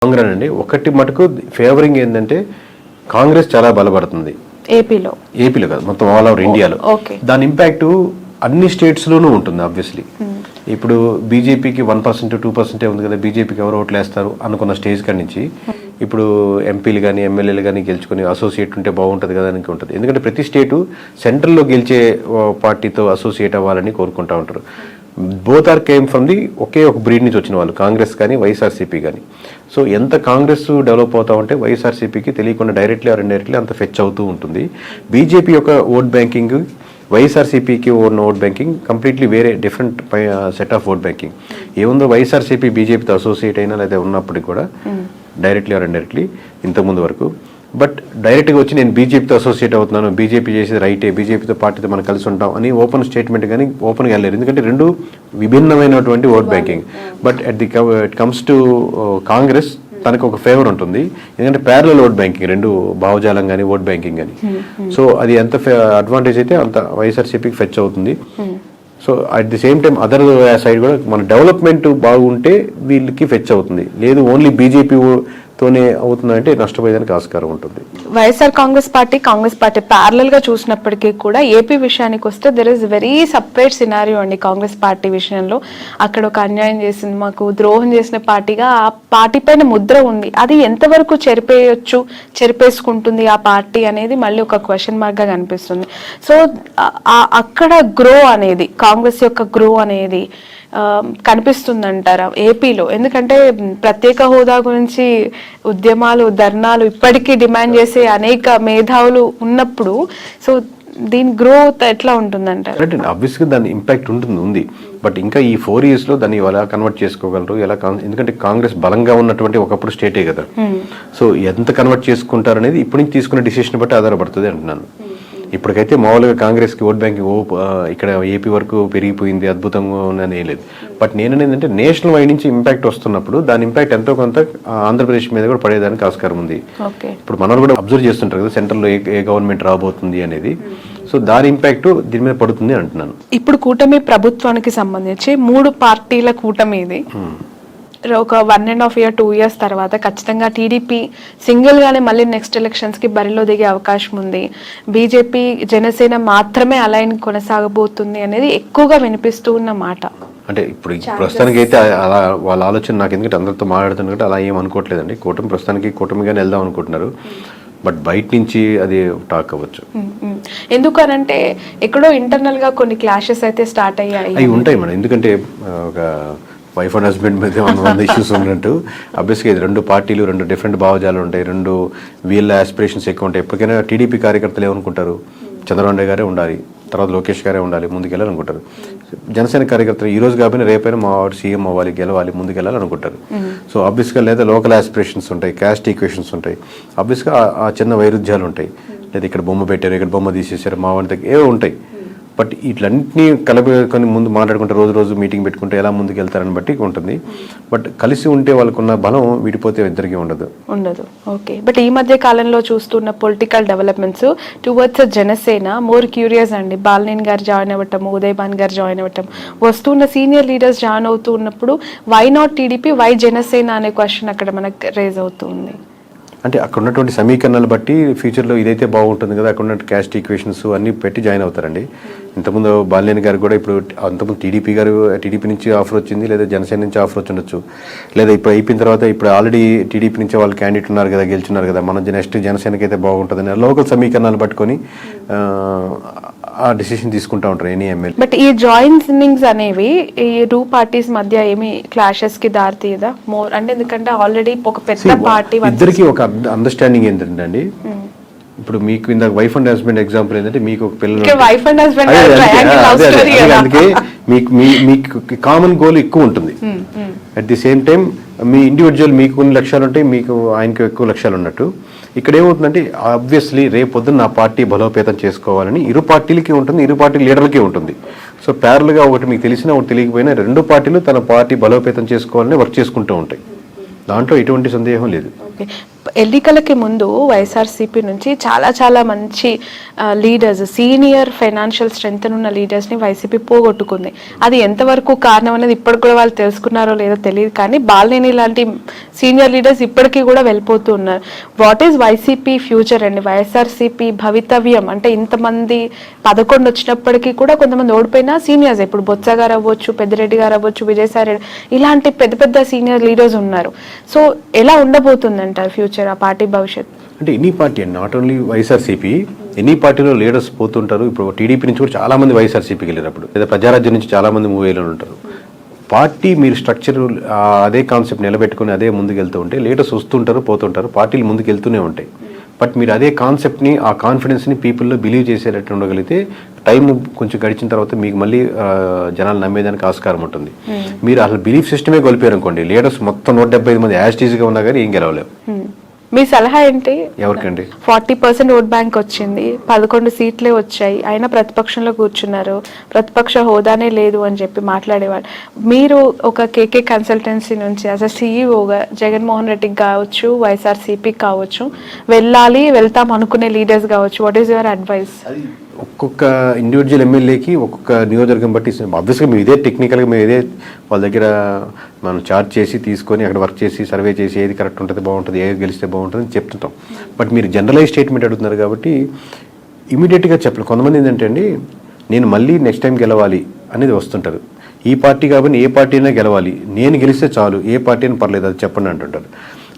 కాంగ్రెస్ అండి ఒకటి మటుకు ఫేవరింగ్ ఏంటంటే కాంగ్రెస్ చాలా బలపడుతుంది ఏపీలో కాదు మొత్తం ఆల్ ఓవర్ ఇండియాలో. దాని ఇంపాక్ట్ అన్ని స్టేట్స్ లోనూ ఉంటుంది ఆబ్వియస్లీ. ఇప్పుడు బీజేపీకి 1% 2% ఉంది కదా, బీజేపీకి ఎవరు ఓట్లు వేస్తారు అనుకున్న స్టేజ్ కాడి నుంచి ఇప్పుడు ఎంపీలు కానీ ఎమ్మెల్యేలు కానీ గెలుచుకుని అసోసియేట్ ఉంటే బాగుంటుంది కదా అని ఉంటుంది. ఎందుకంటే ప్రతి స్టేటు సెంట్రల్లో గెలిచే పార్టీతో అసోసియేట్ అవ్వాలని కోరుకుంటూ ఉంటారు. Both are came from the ఒకే ఒక బ్రీడ్ నుంచి వచ్చిన వాళ్ళు, కాంగ్రెస్ కానీ వైఎస్ఆర్సీపీ కానీ. సో ఎంత కాంగ్రెస్ డెవలప్ అవుతా ఉంటే వైఎస్ఆర్సీపీకి తెలియకుండా డైరెక్ట్లీ ఆర్ ఇండైరెక్ట్లీ అంత ఫెచ్ అవుతూ ఉంటుంది. బీజేపీ యొక్క ఓట్ బ్యాంకింగ్ వైఎస్ఆర్సీపీకి ఉన్న ఓట్ బ్యాంకింగ్ కంప్లీట్లీ వేరే different set of vote banking. ఏముందో వైఎస్ఆర్సీపీ బీజేపీతో అసోసియేట్ అయినా లేదా ఉన్నప్పటికీ కూడా డైరెక్ట్లీ ఆర్ ఇండైరెక్ట్లీ ఇంతకుముందు వరకు. బట్ డైరెక్ట్గా వచ్చి నేను బీజేపీతో అసోసియేట్ అవుతున్నాను, బీజేపీ చేసేది రైటే, బీజేపీతో పార్టీతో మనం కలిసి ఉంటాం అని ఓపెన్ స్టేట్మెంట్ కానీ ఓపెన్గా వెళ్ళారు. ఎందుకంటే రెండు విభిన్నమైనటువంటి vote banking. But it comes to Congress తనకు ఒక ఫేవర్ ఉంటుంది. ఎందుకంటే ప్యారలల్ ఓట్ బ్యాంకింగ్, రెండు భావజాలం కానీ ఓట్ బ్యాంకింగ్ కానీ. సో అది ఎంత అడ్వాంటేజ్ అయితే అంత వైఎస్ఆర్సీపీకి ఫెచ్ అవుతుంది. So at the same time other side కూడా మన డెవలప్మెంట్ బాగుంటే వీళ్ళకి ఫెచ్ అవుతుంది. లేదు ఓన్లీ బీజేపీ తోనే అవుతుందంటే నష్టపోయేదానికి ఆస్కారం ఉంటుంది. వైఎస్ఆర్ కాంగ్రెస్ పార్టీ ప్యారలల్ గా చూసినప్పటికీ కూడా ఏపీ విషయానికి వస్తే there is very separate scenario అండి. కాంగ్రెస్ పార్టీ విషయంలో అక్కడ ఒక అన్యాయం చేసింది, మాకు ద్రోహం చేసిన పార్టీగా ఆ పార్టీ పైన ముద్ర ఉంది. అది ఎంతవరకు చెరిపేసుకుంటుంది ఆ పార్టీ అనేది మళ్ళీ ఒక క్వశ్చన్ మార్క్ గా కనిపిస్తుంది. సో అక్కడ గ్రో అనేది, కాంగ్రెస్ యొక్క గ్రో అనేది కనిపిస్తుందంటారా ఏపీలో? ఎందుకంటే ప్రత్యేక హోదా గురించి ఉద్యమాలు, ధర్నాలు ఇప్పటికీ డిమాండ్ చేసే అనేక మేధావులు ఉన్నప్పుడు సో దీని గ్రోత్ ఎట్లా ఉంటుందంటారు? ఆబ్వియస్గా దాని ఇంపాక్ట్ ఉంది. బట్ ఇంకా ఈ 4 years లో దాన్ని ఎలా కన్వర్ట్ చేసుకోగలరు, ఎలా ఎందుకంటే కాంగ్రెస్ బలంగా ఉన్నటువంటి ఒకప్పుడు స్టేటే కదా. సో ఎంత కన్వర్ట్ చేసుకుంటారు అనేది ఇప్పటి నుంచి తీసుకునే డిసిషన్ బట్టి ఆధారపడుతుంది అంటున్నాను. ఇప్పటికైతే మామూలుగా కాంగ్రెస్కి ఓట్ బ్యాంకింగ్ ఇక్కడ ఏపీ వరకు పెరిగిపోయింది, అద్భుతంగా ఉందని లేదు. బట్ నేనేంటంటే నేషనల్ వైడ్ నుంచి ఇంపాక్ట్ వస్తున్నప్పుడు దాని ఇంపాక్ట్ ఎంతో కొంత ఆంధ్రప్రదేశ్ మీద కూడా పడేదానికి ఆస్కారం ఉంది. ఇప్పుడు మనం కూడా అబ్జర్వ్ చేస్తుంటారు కదా సెంట్రల్లో ఏ గవర్నమెంట్ రాబోతుంది అనేది. సో దాని ఇంపాక్ట్ దీని మీద పడుతుంది అంటున్నాను. ఇప్పుడు కూటమి ప్రభుత్వానికి సంబంధించి 3 పార్టీల కూటమి ఇది. ఒక 1.5 year 2 years తర్వాత ఖచ్చితంగా టీడీపీ సింగిల్ గానే మళ్ళీ నెక్స్ట్ ఎలక్షన్స్ కి బరిలో దిగే అవకాశం ఉంది. బీజేపీ జనసేన మాత్రమే అలైన్ కొనసాగబోతుంది అనేది ఎక్కువగా వినిపిస్తూ ఉన్న మాట. అంటే ఇప్పుడు ప్రస్తుతానికి అయితే అలా వాళ్ళ ఆలోచన నాకు, ఎందుకంటే అందరితో మాట్లాడుతున్నట్టు అలా ఏం అనుకోవట్లేదండి. కూటమిగానే వెళ్దాం అనుకుంటున్నారు. బట్ బయట నుంచి అది టాక్ అవ్వచ్చు. ఎందుకనంటే ఎక్కడో ఇంటర్నల్ గా కొన్ని క్లాషెస్ అయితే స్టార్ట్ అయ్యాయి. అవి ఉంటాయి మేడం. ఎందుకంటే ఒక వైఫ్ అండ్ హస్బెండ్ మీద 100 ఇష్యూస్ ఉన్నట్టు అబ్వియస్గా ఇది 2 పార్టీలు, 2 డిఫరెంట్ భావజాలు ఉంటాయి, 2 వీళ్ళ ఆస్పిరేషన్స్ ఎక్కువ ఉంటాయి. ఎప్పటికైనా టీడీపీ కార్యకర్తలు ఏమనుకుంటారు, చంద్రబాబు నాయుడు గారే ఉండాలి, తర్వాత లోకేష్ గారే ఉండాలి, ముందుకెళ్ళాలనుకుంటారు. జనసేన కార్యకర్తలు ఈ రోజు కాబట్టి రేపైనా మా వాడు సీఎం అవ్వాలి, గెలవాలి, ముందుకెళ్ళాలనుకుంటారు. సో ఆబ్వియస్గా లేదా లోకల్ ఆస్పిరేషన్స్ ఉంటాయి, క్యాస్ట్ ఈక్వేషన్స్ ఉంటాయి, ఆబ్వియస్గా ఆ చిన్న వైరుధ్యాలు ఉంటాయి. లేదా ఇక్కడ బొమ్మ పెట్టారు, ఇక్కడ బొమ్మ తీసేసారు, మా వాడి దగ్గర ఏవో ఉంటాయి. బట్ ఇట్లన్నింటినీ కలుపుకొని ముందు మాట్లాడుకుంటే రోజు మీటింగ్ పెట్టుకుంటే ఎలా ముందుకు వెళ్తారని బట్టి ఉంటుంది. బట్ కలిసి ఉంటే వాళ్ళకున్న బలం విడిపోతే ఇద్దరికి ఉండదు. ఓకే. బట్ ఈ మధ్య కాలంలో చూస్తున్న political developments towards Janasena more curious అండి. బాలినేని గారు జాయిన్ అవ్వటం, ఉదయ్ భాన్ గారు జాయిన్ అవ్వటం, వస్తున్న సీనియర్ లీడర్స్ జాయిన్ అవుతూ ఉన్నప్పుడు why not TDP, why Janasena అనే క్వశ్చన్ అక్కడ మనకు రేజ్ అవుతుంది. అంటే అక్కడ ఉన్నటువంటి సమీకరణాలు బట్టి ఫ్యూచర్లో ఇదైతే బాగుంటుంది కదా, అక్కడ ఉన్న క్యాస్ట్ ఈక్వేషన్స్ అన్నీ పెట్టి జాయిన్ అవుతారండి. ఇంతకుముందు బాలినేని గారు కూడా ఇప్పుడు అంతకుముందు టీడీపీ నుంచి ఆఫర్ వచ్చింది, లేదా జనసేన నుంచి ఆఫర్ వచ్చి ఉండొచ్చు, లేదా ఇప్పుడు అయిపోయిన తర్వాత ఇప్పుడు ఆల్రెడీ టీడీపీ నుంచి వాళ్ళు క్యాండిడేట్ ఉన్నారు కదా, గెలుచున్నారు కదా, మనం నెక్స్ట్ జనసేనకి అయితే బాగుంటుందని లోకల్ సమీకరణాలు పట్టుకొని ఆ డిసిషన్ తీసుకుంటా ఉంటారు ఎనీ ఎమ్మెల్యే. బట్ ఈ జాయినింగ్స్ అనేవి ఈ 2 పార్టీస్ మధ్య ఏమి క్లాషెస్ కి దారి తీయదా మోర్? అంటే ఎందుకంటే ఆల్రెడీ ఒక పెద్ద పార్టీ ఇద్దరికి ఒక అండర్స్టాండింగ్ ఏంటంటే అండి, ఇప్పుడు మీకు ఇందాక వైఫ్ అండ్ హస్బెండ్ ఎగ్జాంపుల్ ఏంటంటే మీకు ఒక పిల్లలు, అందుకే మీకు కామన్ గోల్ ఎక్కువ ఉంటుంది. At the same time me individual మీకు కొన్ని లక్ష్యాలు ఉంటాయి, మీకు ఆయనకు ఎక్కువ లక్ష్యాలు ఉన్నట్టు. ఇక్కడ ఏమవుతుందంటే ఆబ్వియస్లీ రేపు పొద్దున్న నా పార్టీ బలోపేతం చేసుకోవాలని ఇరు పార్టీలకి ఉంటుంది, ఇరు పార్టీ లీడర్లకి ఉంటుంది. సో ప్యారల్గా ఒకటి మీకు తెలిసినా ఒకటి తెలియకపోయినా 2 పార్టీలు తన పార్టీ బలోపేతం చేసుకోవాలని వర్క్ చేసుకుంటూ ఉంటాయి. దాంట్లో ఎటువంటి సందేహం లేదు. ఎన్నికలకి ముందు వైఎస్ఆర్సీపీ నుంచి చాలా మంచి లీడర్స్, సీనియర్ ఫైనాన్షియల్ స్ట్రెంగ్త్ ఉన్న లీడర్స్ని వైసీపీ పోగొట్టుకుంది. అది ఎంతవరకు కారణం అనేది ఇప్పటికి కూడా వాళ్ళు తెలుసుకున్నారో లేదో తెలియదు, కానీ బాలినేని లాంటి సీనియర్ లీడర్స్ ఇప్పటికీ కూడా వెళ్ళిపోతూ ఉన్నారు. వాట్ ఈజ్ వైసీపీ ఫ్యూచర్ అండి, వైఎస్ఆర్సీపీ భవితవ్యం? అంటే ఇంతమంది 11 వచ్చినప్పటికీ కూడా కొంతమంది ఓడిపోయినా సీనియర్స్, ఇప్పుడు బొత్స గారు అవ్వచ్చు, పెద్దిరెడ్డి గారు అవ్వచ్చు, విజయసాయి రెడ్డి, ఇలాంటి పెద్ద సీనియర్ లీడర్స్ ఉన్నారు. సో ఎలా ఉండబోతుందంటారు ఫ్యూచర్, ఆ పార్టీ భవిష్యత్? అంటే ఎనీ పార్టీ అండి, నాట్ ఓన్లీ వైఎస్ఆర్సీపీ, ఎనీ పార్టీలో లీడర్స్ పోతుంటారు. ఇప్పుడు టీడీపీ నుంచి కూడా చాలా మంది వైఎస్ఆర్సీపీకి వెళ్ళినప్పుడు, లేదా ప్రజారాజ్యం నుంచి చాలా మంది మూవ్ అయ్యేలో ఉంటారు. పార్టీ మీరు స్ట్రక్చర్ అదే కాన్సెప్ట్ నిలబెట్టుకుని అదే ముందుకు వెళ్తూ ఉంటే లీడర్స్ వస్తుంటారు, పోతుంటారు, పార్టీలు ముందుకు వెళ్తూనే ఉంటాయి. బట్ మీరు అదే కాన్సెప్ట్ని, ఆ కాన్ఫిడెన్స్ని పీపుల్లో బిలీవ్ చేసేటట్టు ఉండగలిగితే టైం కొంచెం గడిచిన తర్వాత మీకు మళ్ళీ జనాలు నమ్మేదానికి ఆస్కారం ఉంటుంది. మీరు అసలు బిలీఫ్ సిస్టమే కోల్పోయారు అనుకోండి, లీడర్స్ మొత్తం 175 మంది యాస్టీజ్గా ఉన్నా కానీ ఏం గెలవలేవు. మీ సలహా ఏంటి? ఎవరికండి? 40% ఓట్ బ్యాంక్ వచ్చింది, 11 సీట్లే వచ్చాయి, అయినా ప్రతిపక్షంలో కూర్చున్నారు, ప్రతిపక్ష హోదానే లేదు అని చెప్పి మాట్లాడేవాళ్ళు. మీరు ఒక కేకే కన్సల్టెన్సీ నుంచి అసలు సీఈఓగా జగన్మోహన్ రెడ్డికి కావచ్చు, వైఎస్ఆర్సీపీకి కావచ్చు, వెళ్తాం అనుకునే లీడర్స్ కావచ్చు, వాట్ ఈస్ యువర్ అడ్వైస్? ఒక్కొక్క ఇండివిజువల్ ఎమ్మెల్యేకి ఒక్కొక్క నియోజకవర్గం బట్టి ఆబ్వియస్గా మేము ఇదే టెక్నికల్గా మేము ఇదే వాళ్ళ దగ్గర మనం చార్జ్ చేసి తీసుకొని అక్కడ వర్క్ చేసి సర్వే చేసి ఏది కరెక్ట్ ఉంటుంది, బాగుంటుంది, ఏది గెలిస్తే బాగుంటుంది అని చెప్తుంటాం. బట్ మీరు జనరలైజ్ స్టేట్మెంట్ అడుగుతున్నారు కాబట్టి ఇమీడియట్గా చెప్పలేదు. కొంతమంది ఏంటంటే అండి, నేను మళ్ళీ నెక్స్ట్ టైం గెలవాలి అనేది వస్తుంటారు. ఈ పార్టీ కాబట్టి ఏ పార్టీ అయినా గెలవాలి, నేను గెలిస్తే చాలు, ఏ పార్టీ అయినా పర్లేదు అది చెప్పండి అంటుంటారు.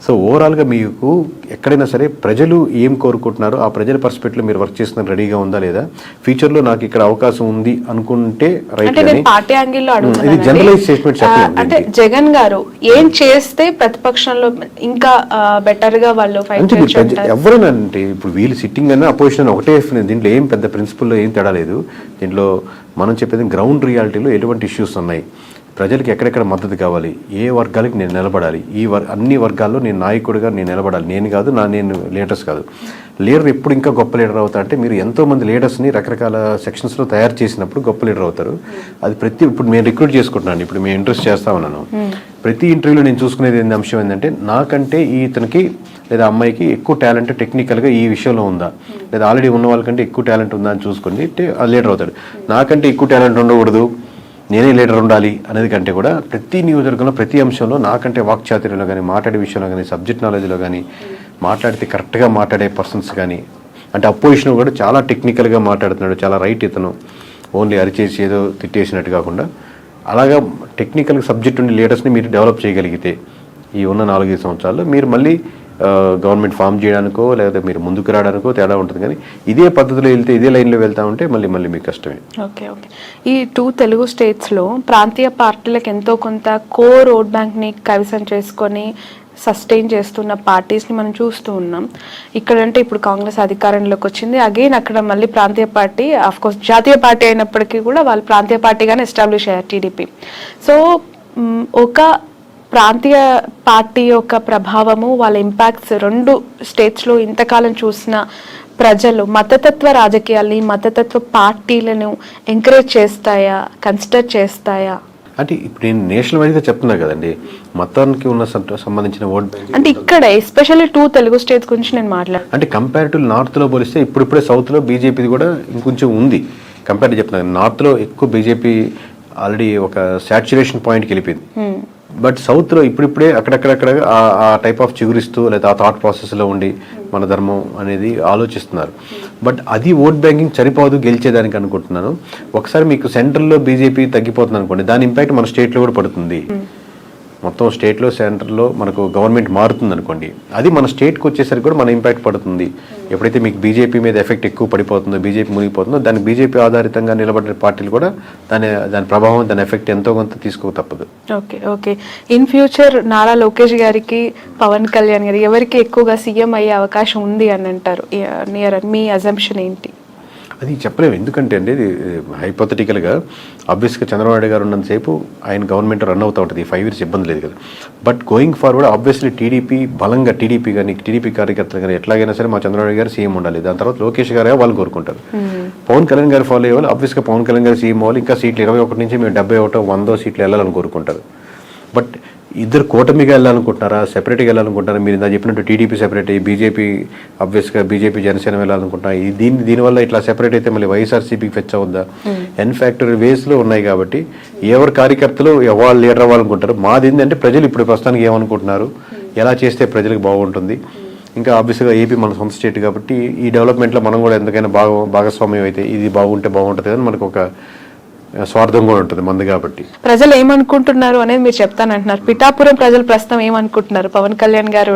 సో ఓవరాల్గా మీకు ఎక్కడైనా సరే ప్రజలు ఏం కోరుకుంటున్నారో ఆ ప్రజల పర్స్పెక్టివ్లో మీరు వర్క్ చేస్తున్న రెడీగా ఉందా లేదా, ఫ్యూచర్లో నాకు ఇక్కడ అవకాశం ఉంది అనుకుంటే రైట్. పార్టీ యాంగిల్లో ఇది జనరలైజ్ స్టేట్మెంట్ చెప్పలేదు. అంటే జగన్ గారు ఏం చేస్తే ప్రతిపక్షంలో ఇంకా బెటర్ గా వాళ్ళు ఫైట్ చేయొచ్చు? ఎవరైనా అంటే ఇప్పుడు వీళ్ళు సిట్టింగ్ అన్న అపోజిషన్ ఒకటే, దీంట్లో ఏం పెద్ద ప్రిన్సిపల్లో ఏం తేడా లేదు. దీంట్లో మనం చెప్పేది గ్రౌండ్ రియాలిటీలో ఎటువంటి ఇష్యూస్ ఉన్నాయి, ప్రజలకు ఎక్కడెక్కడ మద్దతు కావాలి, ఏ వర్గాలకి నేను నిలబడాలి, అన్ని వర్గాల్లో నేను నాయకుడిగా నేను నిలబడాలి. నేను కాదు, నేను లీడర్స్ కాదు. లీడర్ ఎప్పుడు ఇంకా గొప్ప లీడర్ అవుతా అంటే మీరు ఎంతోమంది లీడర్స్ని రకరకాల సెక్షన్స్లో తయారు చేసినప్పుడు గొప్ప లీడర్ అవుతారు. అది ఇప్పుడు నేను రిక్రూట్ చేసుకుంటున్నాను, ఇప్పుడు మేము ఇంట్రెస్ట్ చేస్తా ఉన్నాను. ప్రతి ఇంటర్వ్యూలో నేను చూసుకునేది అంశం ఏంటంటే, నాకంటే ఇతనికి లేదా అమ్మాయికి ఎక్కువ టాలెంట్ టెక్నికల్గా ఈ విషయంలో ఉందా, లేదా ఆల్రెడీ ఉన్న వాళ్ళకంటే ఎక్కువ టాలెంట్ ఉందా అని చూసుకుని లీడర్ అవుతాడు. నాకంటే ఎక్కువ టాలెంట్ ఉండకూడదు, నేనే లీడర్ ఉండాలి అనేది కంటే కూడా ప్రతి నియోజకవర్గంలో ప్రతి అంశంలో నాకంటే వాక్చాతుర్యంలో కానీ, మాట్లాడే విషయంలో కానీ, సబ్జెక్ట్ నాలెడ్జ్లో కానీ, మాట్లాడితే కరెక్ట్గా మాట్లాడే పర్సన్స్ కానీ, అంటే అపోజిషన్ కూడా చాలా టెక్నికల్గా మాట్లాడుతున్నాడు, చాలా రైట్ ఇతను, ఓన్లీ అరిచేసి ఏదో తిట్టేసినట్టు కాకుండా అలాగా టెక్నికల్ సబ్జెక్ట్ ఉండే లీడర్స్ని మీరు డెవలప్ చేయగలిగితే ఈ ఉన్న 4-5 సంవత్సరాల్లో మీరు మళ్ళీ గవర్నమెంట్ ఫామ్ చేయడానికో లేకపోతే మీరు ముందుకు రావడానికో తేడా ఉంటుంది. కానీ ఇదే పద్ధతిలో వెళ్తే, ఇదే లైన్లో వెళ్తా ఉంటే మళ్ళీ మీకు కష్టమే. ఓకే. ఈ 2 తెలుగు స్టేట్స్లో ప్రాంతీయ పార్టీలకు ఎంతో కొంత కోర్ ఓట్ బ్యాంక్ని కైవసం చేసుకొని సస్టైన్ చేస్తున్న పార్టీస్ని మనం చూస్తూ ఉన్నాం. ఇక్కడంటే ఇప్పుడు కాంగ్రెస్ అధికారంలోకి వచ్చింది, అగైన్ అక్కడ మళ్ళీ ప్రాంతీయ పార్టీ, ఆఫ్కోర్స్ జాతీయ పార్టీ అయినప్పటికీ కూడా వాళ్ళు ప్రాంతీయ పార్టీగానే ఎస్టాబ్లిష్ అయ్యారు, టీడీపీ. సో ఒక ప్రాంతీయ పార్టీ యొక్క ప్రభావము, వాళ్ళ ఇంపాక్ట్స్ 2 స్టేట్స్లో ఇంతకాలం చూసిన ప్రజలు మతతత్వ రాజకీయాల్ని, మతతత్వ పార్టీలను ఎంకరేజ్ చేస్తాయా, కన్సిడర్ చేస్తాయా? అంటే ఇప్పుడు నేను నేషనల్ వైడ్గా చెప్తున్నా కదండి, మతానికి ఉన్న సంబంధించిన ఓట్ బ్యాంక్ అంటే ఇక్కడ ఎస్పెషల్లీ 2 తెలుగు స్టేట్స్ గురించి నేను మాట్లాడుతాను. అంటే కంపారిటివ్ నార్త్లో పోలిస్తే ఇప్పుడిప్పుడే సౌత్లో బీజేపీది కూడా ఇంకొంచెం ఉంది. కంపేర్ చెప్తున్నాను, నార్త్లో ఎక్కువ బీజేపీ ఆల్రెడీ ఒక సాచ్యురేషన్ పాయింట్కి వెళ్ళిపోయింది. బట్ సౌత్లో ఇప్పుడిప్పుడే అక్కడక్కడక్కడ ఆ టైప్ ఆఫ్ చిగురిస్తూ లేదా ఆ థాట్ ప్రాసెస్లో ఉండి మన ధర్మం అనేది ఆలోచిస్తున్నారు. బట్ అది ఓట్ బ్యాంకింగ్ సరిపోదు గెలిచేదానికి అనుకుంటున్నాను. ఒకసారి మీకు సెంట్రల్లో బీజేపీ తగ్గిపోతుంది అనుకోండి, దాని ఇంపాక్ట్ మన స్టేట్లో కూడా పడుతుంది. మొత్తం స్టేట్లో సెంటర్లో మనకు గవర్నమెంట్ మారుతుంది అనుకోండి, అది మన స్టేట్కి వచ్చేసరికి కూడా మన ఇంపాక్ట్ పడుతుంది. ఎప్పుడైతే మీకు బీజేపీ మీద ఎఫెక్ట్ ఎక్కువ పడిపోతుందో, బీజేపీ మునిగిపోతుందో, దానికి బీజేపీ ఆధారితంగా నిలబడిన పార్టీలు కూడా దాని ప్రభావం, దాని ఎఫెక్ట్ ఎంతో కొంత తీసుకోక తప్పదు. Okay. In future Nara Lokesh గారికి, పవన్ కళ్యాణ్ గారికి ఎవరికి ఎక్కువగా సీఎం అయ్యే అవకాశం ఉంది అని అంటారు? మీ అజంప్షన్ ఏంటి? అది చెప్పలేము. ఎందుకంటే అండి ఇది హైపోథెటికల్గా ఆబ్వియస్గా చంద్రబాబు నాయుడు గారు ఉన్నంతసేపు ఆయన గవర్నమెంట్ రన్ అవుతూ ఉంటుంది, 5 years ఇబ్బంది లేదు కదా. But going forward obviously TDP బలంగా, టీడీపీ కార్యకర్తలు కానీ ఎట్లాగైనా సరే మా చంద్రబాబు నాయుడు గారు సీఎం ఉండాలి. దాని తర్వాత లోకేష్ గారు వాళ్ళు కోరుకుంటారు. పవన్ కళ్యాణ్ గారు ఫాలో అయ్యేవాళ్ళు ఆబ్వియస్గా పవన్ కళ్యాణ్ గారు సీఎం అవ్వాలి, ఇంకా సీట్లు 21 నుంచి మేము 71, 100 సీట్లు వెళ్ళాలని కోరుకుంటారు. బట్ ఇద్దరు కూటమిగా వెళ్ళాలనుకుంటున్నారా, సెపరేట్గా వెళ్ళాలనుకుంటున్నారా? మీరు ఇందా చెప్పినట్టు టీడీపీ సెపరేట్ అయ్యి బీజేపీ ఆబ్వియస్గా బీజేపీ జనసేన వెళ్ళాలనుకుంటున్నా, దీనివల్ల ఇట్లా సెపరేట్ అయితే మళ్ళీ వైఎస్ఆర్సీపీకి ఫెచ్ అవుద్దా? ఎన్ఫ్యాక్టరీ వేస్లో ఉన్నాయి కాబట్టి ఎవరి కార్యకర్తలు వాళ్ళు లీడర్ అవ్వాలనుకుంటారు. మాది ఏంటంటే ప్రజలు ఇప్పుడు ప్రస్తుతానికి ఏమనుకుంటున్నారు, ఎలా చేస్తే ప్రజలకు బాగుంటుంది. ఇంకా ఆబ్వియస్గా ఏపీ మన సొంత స్టేట్ కాబట్టి ఈ డెవలప్మెంట్లో మనం కూడా ఎందుకైనా భాగస్వామ్యం అయితే ఇది బాగుంటే బాగుంటుంది అని మనకు ఒక స్వార్థం కూడా ఉంటుంది మంది కాబట్టి. ప్రజలు ఏమనుకుంటున్నారు అనేది మీరు చెప్తానంటున్నారు. పిఠాపురం ప్రజలు ప్రస్తుతం ఏమనుకుంటున్నారు? పవన్ కళ్యాణ్ గారు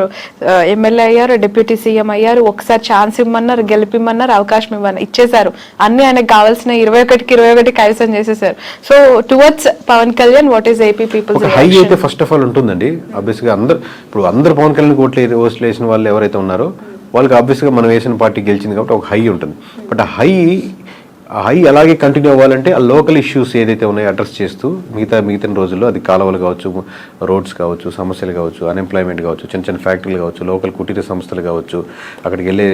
ఎమ్మెల్యే అయ్యారు, డిప్యూటీ సీఎం అయ్యారు, ఒకసారి ఛాన్స్ ఇవ్వమన్నారు, గెలిపిమ్మన్నారు, అవకాశం ఇచ్చేశారు. అన్ని ఆయనకు కావాల్సిన 21కి 21 కైవసం చేసేసారు. So towards Pawan Kalyan what is AP people's high అయితే ఫస్ట్ ఆఫ్ ఆల్ ఉంటుందండి. ఆబ్వియస్గా అందరు పవన్ కళ్యాణ్ ఓట్లు వేసిన వాళ్ళు ఎవరైతే ఉన్నారో వాళ్ళకి ఆబ్వియస్గా మనం వేసిన పార్టీ గెలిచింది కాబట్టి ఒక హై ఉంటుంది. బట్ ఆ హై అలాగే కంటిన్యూ అవ్వాలంటే ఆ లోకల్ ఇష్యూస్ ఏదైతే ఉన్నాయో అడ్రస్ చేస్తూ మిగతా రోజుల్లో అది కాలువలు కావచ్చు, రోడ్స్ కావచ్చు, సమస్యలు కావచ్చు, అన్ఎంప్లాయ్మెంట్ కావచ్చు, చిన్న ఫ్యాక్టరీలు కావచ్చు, లోకల్ కుటీర సంస్థలు కావచ్చు, అక్కడికి వెళ్ళే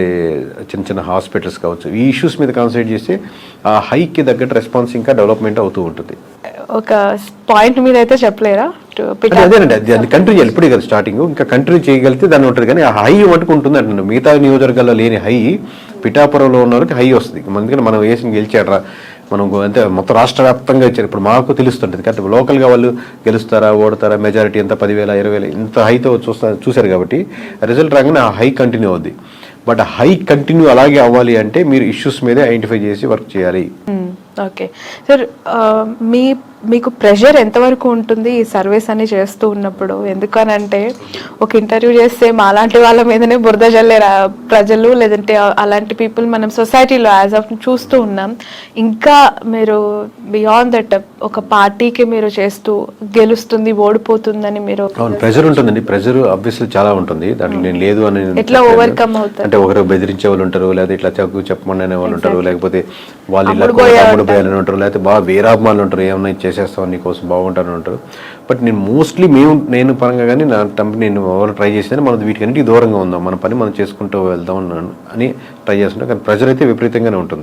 చిన్న హాస్పిటల్స్ కావచ్చు, ఈ ఇష్యూస్ మీద కాన్సన్ట్రేట్ చేస్తే ఆ హైకి తగ్గట్టు రెస్పాన్స్ ఇంకా డెవలప్మెంట్ అవుతూ ఉంటుంది. ఒక పాయింట్ మీద అయితే చెప్పలేరా? అదేనండి, అది కంటిన్యూ చేయాలి. ఇప్పుడే కదా స్టార్టింగ్, ఇంకా కంటిన్యూ చేయగలిగితే దాన్ని ఉంటుంది. కానీ ఆ హై మటుకు ఉంటుంది అంటున్నాను. మిగతా నియోజకవర్గాల్లో లేని హై పిఠాపురంలో ఉన్న వాళ్ళకి హై వస్తుంది. ఎందుకంటే మనం వేసి గెలిచాడరా, మనం అంటే మొత్తం రాష్ట్ర వ్యాప్తంగా ఇచ్చారు. ఇప్పుడు మాకు తెలుస్తుంటుంది కాబట్టి లోకల్గా వాళ్ళు గెలుస్తారా, ఓడతారా, మెజారిటీ ఎంత 10,000 20,000 ఇంత హైతో చూశారు కాబట్టి రిజల్ట్ రాగానే ఆ హై కంటిన్యూ అవుద్ది. బట్ ఆ హై కంటిన్యూ అలాగే అవ్వాలి అంటే మీరు ఇష్యూస్ మీదే ఐడెంటిఫై చేసి వర్క్ చేయాలి. ఓకే సార్, మీకు ప్రెషర్ ఎంతవరకు ఉంటుంది ఈ సర్వీస్ అని చేస్తూ ఉన్నప్పుడు? ఎందుకనంటే ఒక ఇంటర్వ్యూ చేస్తే మాలాంటి వాళ్ళ మీదనే బురద జల్లే ప్రజలు, లేదంటే అలాంటి పీపుల్ మనం సొసైటీలో యాజ్ ఆఫ్ చూస్తూ ఉన్నాం. ఇంకా మీరు బియాండ్ దట్ ఒక పార్టీకి మీరు చేస్తూ గెలుస్తుంది, ఓడిపోతుందని మీరు ప్రెషర్ ఉంటుందండి. ప్రెషర్ ఆబ్వియస్లీ చాలా ఉంటుంది. దాంట్లో నేను లేదు అని ఎట్లా ఓవర్కమ్ అవుతారు? అంటే ఒకరు బెదిరించే వాళ్ళు ఉంటారు, లేదా ఇట్లా చెప్పమని అనే వాళ్ళు ఉంటారు, లేకపోతే వాళ్ళు ఇలా తమ్ముడు పోయాలని ఉంటారు, లేకపోతే బాగా వీరాభిమానులు ఉంటారు, ఏమన్నా చేసేస్తాం నీకోసం బాగుంటారని ఉంటారు. బట్ నేను మోస్ట్లీ నేను పరంగా కానీ నా కంపెనీ నేను ఎవరు ట్రై చేసినా మనం వీటికన్నిటికీ దూరంగా ఉందాం, మన పని మనం చేసుకుంటూ వెళ్దాం అని ట్రై చేస్తుంటాం. కానీ ప్రెషర్ అయితే విపరీతంగానే ఉంటుంది.